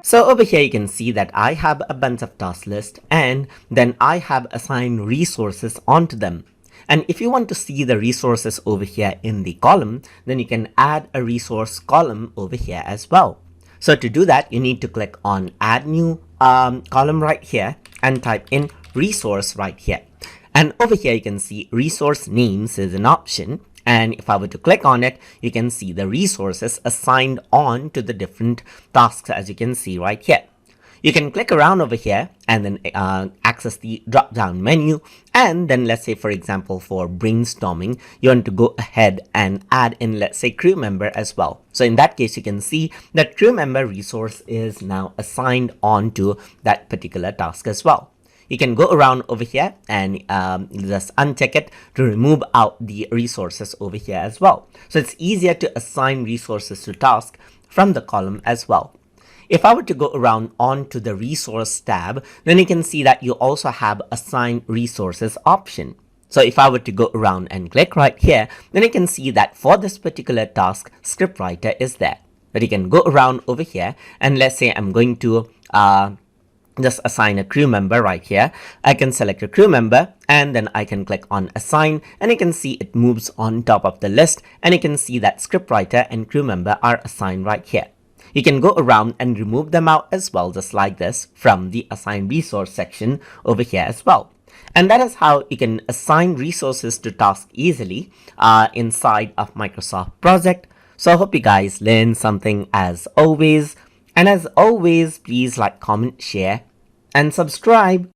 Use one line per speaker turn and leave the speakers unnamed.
So over here you can see that I have a bunch of task list and then I have assigned resources onto them. And if you want to see the resources over here in the column, then you can add a resource column over here as well. So to do that, you need to click on add new column right here and type in resource right here. And over here you can see resource names is an option. And if I were to click on it, you can see the resources assigned on to the different tasks, as you can see right here. You can click around over here and then access the drop down menu. And then let's say, for example, for brainstorming, you want to go ahead and add in, let's say, crew member as well. So in that case, you can see that crew member resource is now assigned on to that particular task as well. You can go around over here and just uncheck it to remove out the resources over here as well. So it's easier to assign resources to tasks from the column as well. If I were to go around onto the resource tab, then you can see that you also have assign resources option. So if I were to go around and click right here, then you can see that for this particular task, scriptwriter is there. But you can go around over here and let's say I'm going to just assign a crew member right here. I can select a crew member and then I can click on assign and you can see it moves on top of the list and you can see that scriptwriter and crew member are assigned right here. You can go around and remove them out as well, just like this, from the assign resource section over here as well. And that is how you can assign resources to tasks easily inside of Microsoft Project. So I hope you guys learned something as always. And as always, please like, comment, share, and subscribe.